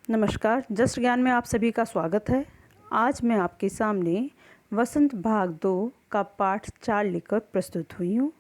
नमस्कार, जस्ट ज्ञान में आप सभी का स्वागत है। आज मैं आपके सामने वसंत भाग 2 का पाठ 4 लेकर प्रस्तुत हुई हूँ,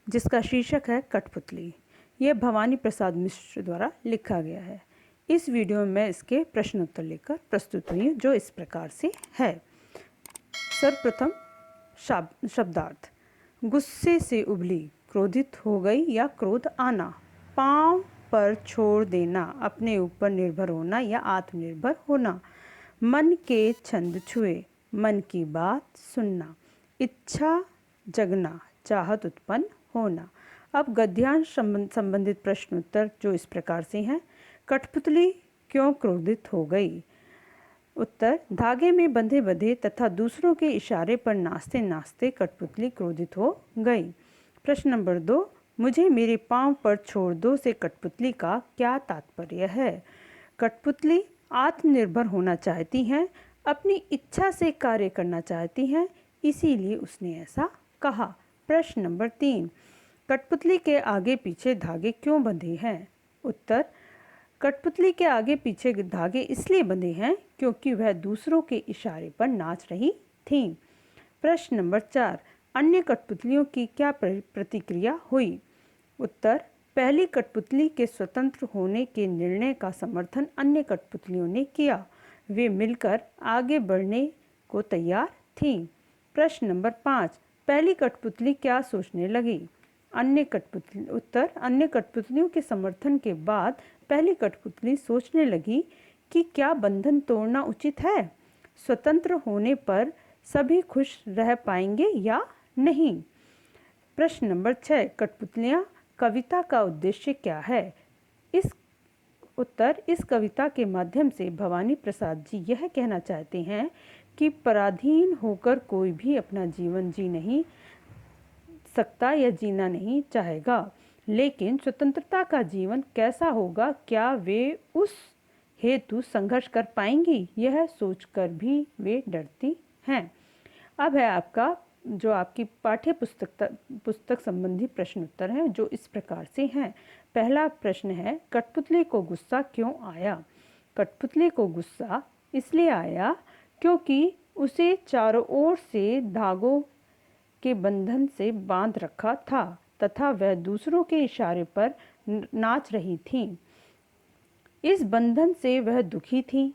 जिसका शीर्षक है कठपुतली। यह भवानी प्रसाद मिश्र द्वारा लिखा गया है। इस वीडियो में मैं इसके प्रश्नोत्तर लेकर प्रस्तुत हुई हूँ, जो इस प्रकार से है। सर्वप्रथम शब्दार्थ। गुस्से से उबली, क्रोधित हो गई या क्रोध आना, पाँव पर छोड़ देना, अपने ऊपर निर्भर होना या आत्मनिर्भर होना, मन के छंद छुए, मन की बात सुनना, इच्छा जगना, चाहत उत्पन्न होना। अब गद्यांश संबंधित प्रश्नोत्तर जो इस प्रकार से हैं। कठपुतली क्यों क्रोधित हो गई? उत्तर, धागे में बंधे बंधे तथा दूसरों के इशारे पर नाचते नाचते कठपुतली क्रोधित हो गई। प्रश्न नंबर 2, मुझे मेरे पाँव पर छोड़ दो से कठपुतली का क्या तात्पर्य है? कठपुतली आत्मनिर्भर होना चाहती हैं, अपनी इच्छा से कार्य करना चाहती हैं, इसीलिए उसने ऐसा कहा। प्रश्न नंबर 3, कठपुतली के आगे पीछे धागे क्यों बंधे हैं? उत्तर, कठपुतली के आगे पीछे धागे इसलिए बंधे हैं क्योंकि वह दूसरों के इशारे पर नाच रही थी। प्रश्न नंबर 4, अन्य कठपुतलियों की क्या प्रतिक्रिया हुई? उत्तर, पहली कठपुतली के स्वतंत्र होने के निर्णय का समर्थन अन्य कठपुतलियों ने किया। वे मिलकर आगे बढ़ने को तैयार थीं। प्रश्न नंबर 5, पहली कठपुतली क्या सोचने लगी? उत्तर, अन्य कठपुतलियों के समर्थन के बाद पहली कठपुतली सोचने लगी कि क्या बंधन तोड़ना उचित है? स्वतंत्र होने पर सभी खुश रह पाएंगे या नहीं? प्रश्न नंबर 6, कठपुतलियाँ कविता का उद्देश्य क्या है? इस कविता के माध्यम से भवानी प्रसाद जी यह कहना चाहते हैं कि पराधीन होकर कोई भी अपना जीवन जी नहीं सकता या जीना नहीं चाहेगा, लेकिन स्वतंत्रता का जीवन कैसा होगा, क्या वे उस हेतु संघर्ष कर पाएंगी, यह सोचकर भी वे डरती हैं। अब है आपकी पाठ्य पुस्तक संबंधी प्रश्न उत्तर हैं, जो इस प्रकार से हैं। पहला प्रश्न है, कठपुतली को गुस्सा क्यों आया? कठपुतली को गुस्सा इसलिए आया क्योंकि उसे चारों ओर से धागों के बंधन से बांध रखा था तथा वह दूसरों के इशारे पर नाच रही थी। इस बंधन से वह दुखी थी।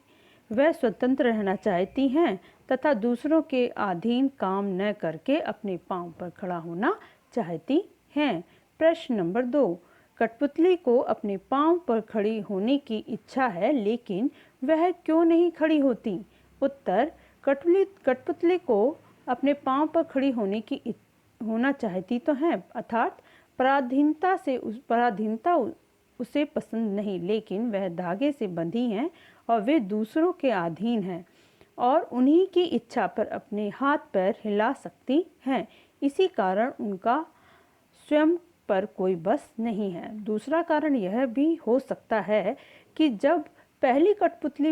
वह स्वतंत्र रहना चाहती हैं तथा दूसरों के अधीन काम न करके अपने पांव पर खड़ा होना चाहती हैं। प्रश्न नंबर 2, कठपुतली को अपने पांव पर खड़ी होने की इच्छा है, लेकिन वह क्यों नहीं खड़ी होती? उत्तर, कठपुतली को अपने पांव पर खड़ी होना चाहती तो है, अर्थात पराधीनता उसे पसंद नहीं, लेकिन वह धागे से बंधी हैं और वे दूसरों के अधीन हैं और उन्हीं की इच्छा पर अपने हाथ पैर हिला सकती हैं। इसी कारण उनका स्वयं पर कोई बस नहीं है। दूसरा कारण यह भी हो सकता है कि जब पहली कठपुतली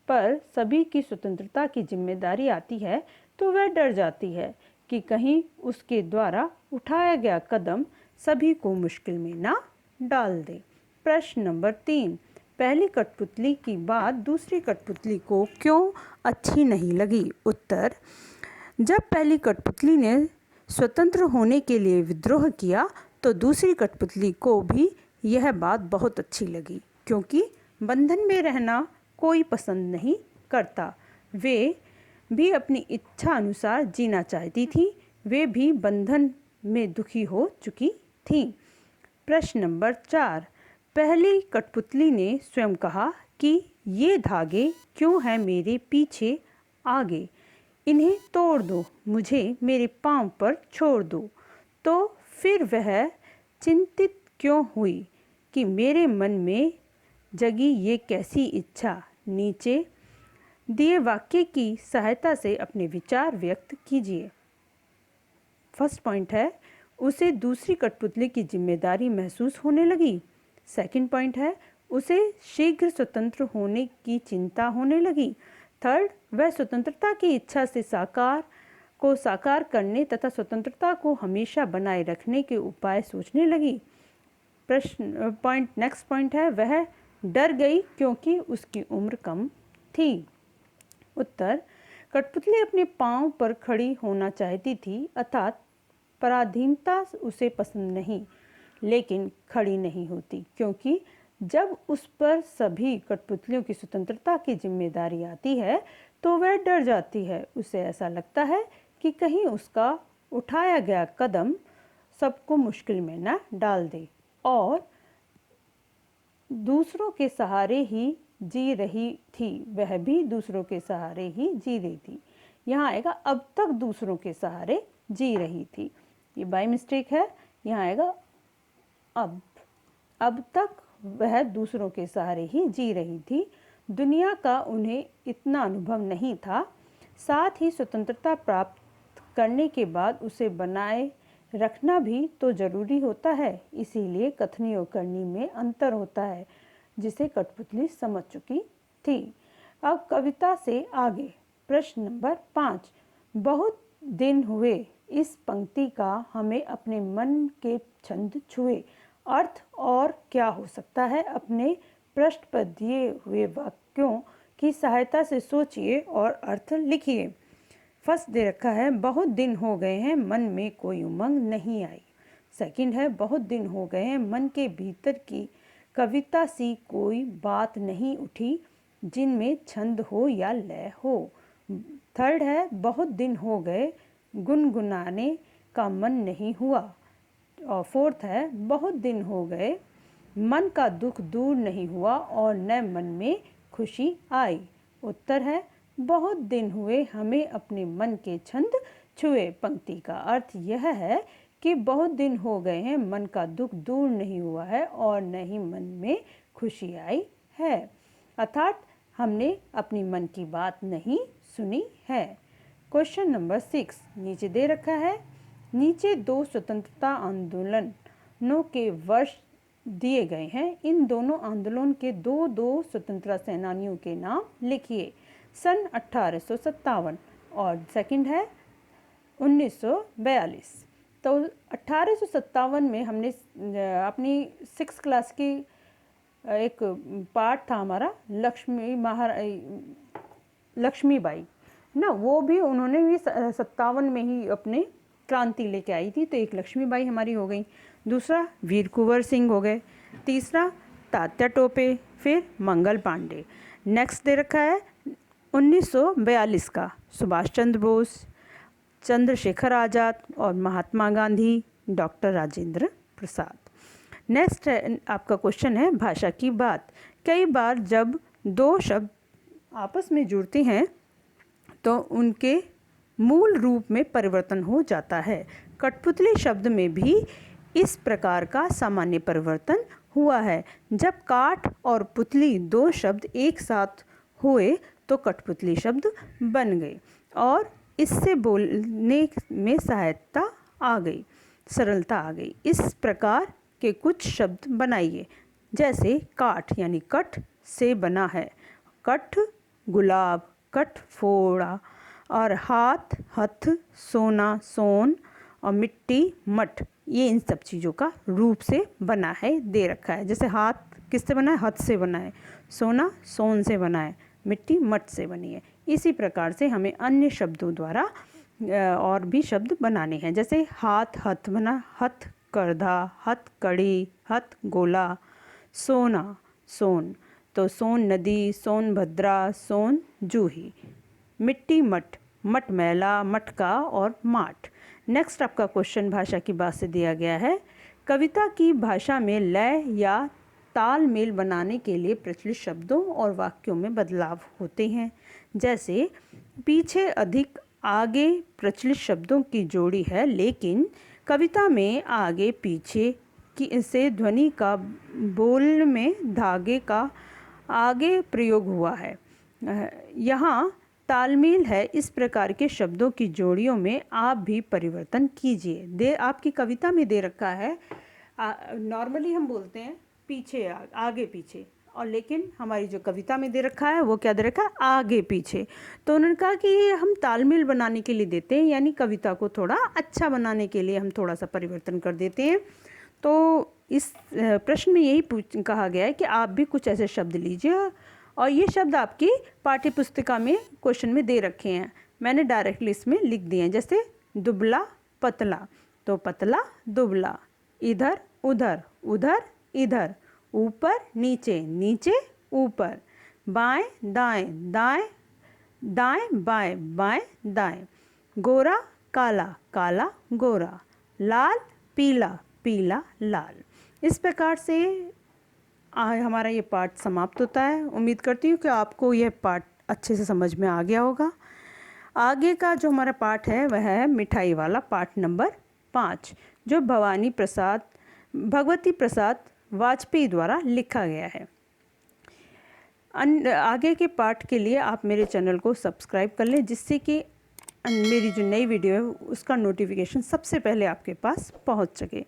पर सभी की स्वतंत्रता की जिम्मेदारी आती है तो वह डर जाती है कि कहीं उसके द्वारा उठाया गया कदम सभी को मुश्किल में ना डाल दे। प्रश्न नंबर 3, पहली कठपुतली की बात दूसरी कठपुतली को क्यों अच्छी नहीं लगी? उत्तर, जब पहली कठपुतली ने स्वतंत्र होने के लिए विद्रोह किया तो दूसरी कठपुतली को भी यह बात बहुत अच्छी लगी, क्योंकि बंधन में रहना कोई पसंद नहीं करता। वे भी अपनी इच्छा अनुसार जीना चाहती थी। वे भी बंधन में दुखी हो चुकी थीं। प्रश्न नंबर 4, पहली कठपुतली ने स्वयं कहा कि ये धागे क्यों हैं मेरे पीछे आगे, इन्हें तोड़ दो, मुझे मेरे पांव पर छोड़ दो। तो फिर वह चिंतित क्यों हुई कि मेरे मन में जगी ये कैसी इच्छा? नीचे दिए वाक्य की सहायता से अपने विचार व्यक्त कीजिए। फर्स्ट पॉइंट है, उसे दूसरी कठपुतली की जिम्मेदारी महसूस होने लगी। सेकंड पॉइंट है, उसे शीघ्र स्वतंत्र होने की चिंता होने लगी। थर्ड, वह स्वतंत्रता की इच्छा से साकार करने तथा स्वतंत्रता को हमेशा बनाए रखने के उपाय सोचने लगी। नेक्स्ट पॉइंट है, वह डर गई क्योंकि उसकी उम्र कम थी। उत्तर, कठपुतली अपने पांव पर खड़ी होना चाहती थी, अर्थात पराधीनता उसे पसंद नहीं, लेकिन खड़ी नहीं होती, क्योंकि जब उस पर सभी कठपुतलियों की स्वतंत्रता की जिम्मेदारी आती है तो वह डर जाती है। उसे ऐसा लगता है कि कहीं उसका उठाया गया कदम सबको मुश्किल में न डाल दे, और दूसरों के सहारे ही जी रही थी। वह भी दूसरों के सहारे ही जी रही थी। यहाँ आएगा अब तक दूसरों के सहारे जी रही थी, ये बाय मिस्टेक है। यहाँ आएगा अब तक वह दूसरों के सहारे ही जी रही थी। दुनिया का उन्हें इतना अनुभव नहीं था। साथ ही स्वतंत्रता प्राप्त करने के बाद उसे बनाए रखना भी तो जरूरी होता है, इसीलिए कथनी और करनी में अंतर होता है, जिसे कठपुतली समझ चुकी थी। अब कविता से आगे प्रश्न नंबर 5। बहुत दिन हुए इस पंक्ति का हमें अपने मन के छंद छुए। अर्थ और क्या हो सकता है? अपने पृष्ठ पर दिए हुए वाक्यों की सहायता से सोचिए और अर्थ लिखिए। फर्स्ट दे रखा है, बहुत दिन हो गए हैं मन में कोई उमंग नहीं आई। सेकंड है, बहुत दिन हो गए हैं मन के भीतर की कविता सी कोई बात नहीं उठी जिनमें छंद हो या लय हो। थर्ड है, बहुत दिन हो गए गुनगुनाने का मन नहीं हुआ। और फोर्थ है, बहुत दिन हो गए मन का दुख दूर नहीं हुआ और न मन में खुशी आई। उत्तर है, बहुत दिन हुए हमें अपने मन के छंद छुए। पंक्ति का अर्थ यह है कि बहुत दिन हो गए हैं, मन का दुख दूर नहीं हुआ है और न ही मन में खुशी आई है, अर्थात हमने अपनी मन की बात नहीं सुनी है। क्वेश्चन नंबर 6 नीचे दे रखा है। नीचे 2 स्वतंत्रता आंदोलनों के वर्ष दिए गए हैं। इन दोनों आंदोलन के दो स्वतंत्रता सेनानियों के नाम लिखिए। सन 1857 और सेकंड है 1942। तो 1857 में हमने अपनी 6 क्लास की एक पाठ था हमारा लक्ष्मीबाई ना, वो भी उन्होंने भी 57 में ही अपने क्रांति लेके आई थी। तो एक लक्ष्मीबाई हमारी हो गई, दूसरा वीर कुंवर सिंह हो गए, तीसरा तात्या टोपे, फिर मंगल पांडे। नेक्स्ट दे रखा है 1942 का सुभाष चंद्र बोस, चंद्रशेखर आज़ाद और महात्मा गांधी, डॉक्टर राजेंद्र प्रसाद। नेक्स्ट है आपका क्वेश्चन है भाषा की बात। कई बार जब 2 शब्द आपस में जुड़ते हैं तो उनके मूल रूप में परिवर्तन हो जाता है। कठपुतली शब्द में भी इस प्रकार का सामान्य परिवर्तन हुआ है। जब काठ और पुतली 2 शब्द एक साथ हुए तो कठपुतली शब्द बन गए और इससे बोलने में सहायता आ गई, सरलता आ गई। इस प्रकार के कुछ शब्द बनाइए। जैसे काठ यानी कठ से बना है, कठ गुलाब, कठ फोड़ा, और हाथ हथ, सोना सोन और मिट्टी मठ, ये इन सब चीज़ों का रूप से बना है, दे रखा है। जैसे हाथ किससे बना है? हथ से बना है, सोना सोन से बना है, मिट्टी मठ से बनी है। इसी प्रकार से हमें अन्य शब्दों द्वारा और भी शब्द बनाने हैं। जैसे हाथ हथ बना, हथ करधा, हथ कड़ी, हथ गोला, सोना सोन, तो सोन नदी, सोन भद्रा, सोन जूही। मिट्टी मठ, मठ मैला, मटका और माठ। नेक्स्ट आपका क्वेश्चन भाषा की बात से दिया गया है। कविता की भाषा में लय या तालमेल बनाने के लिए प्रचलित शब्दों और वाक्यों में बदलाव होते हैं। जैसे पीछे अधिक आगे प्रचलित शब्दों की जोड़ी है, लेकिन कविता में आगे पीछे की से ध्वनि का बोल में धागे का आगे प्रयोग हुआ है। यहाँ तालमेल है। इस प्रकार के शब्दों की जोड़ियों में आप भी परिवर्तन कीजिए। आपकी कविता में दे रखा है, नॉर्मली हम बोलते हैं पीछे आगे पीछे, और लेकिन हमारी जो कविता में दे रखा है वो क्या दे रखा है? आगे पीछे। तो उन्होंने कहा कि ये हम तालमेल बनाने के लिए देते हैं, यानी कविता को थोड़ा अच्छा बनाने के लिए हम थोड़ा सा परिवर्तन कर देते हैं। तो इस प्रश्न में यही कहा गया है कि आप भी कुछ ऐसे शब्द लीजिए और ये शब्द आपकी पाठ्य पुस्तिका में क्वेश्चन में दे रखे हैं, मैंने डायरेक्टली इसमें लिख दिए हैं। जैसे दुबला पतला, तो पतला दुबला, इधर उधर उधर इधर, ऊपर नीचे नीचे ऊपर, बाएं दाएं दाएं दाएं बाएं बाएं दाएं, गोरा काला काला गोरा, लाल पीला पीला लाल। इस प्रकार से हमारा ये पाठ समाप्त होता है। उम्मीद करती हूँ कि आपको यह पाठ अच्छे से समझ में आ गया होगा। आगे का जो हमारा पाठ है वह है मिठाई वाला, पाठ नंबर 5, जो भगवती प्रसाद वाजपेयी द्वारा लिखा गया है। आगे के पाठ के लिए आप मेरे चैनल को सब्सक्राइब कर लें, जिससे कि मेरी जो नई वीडियो है उसका नोटिफिकेशन सबसे पहले आपके पास पहुंच सके।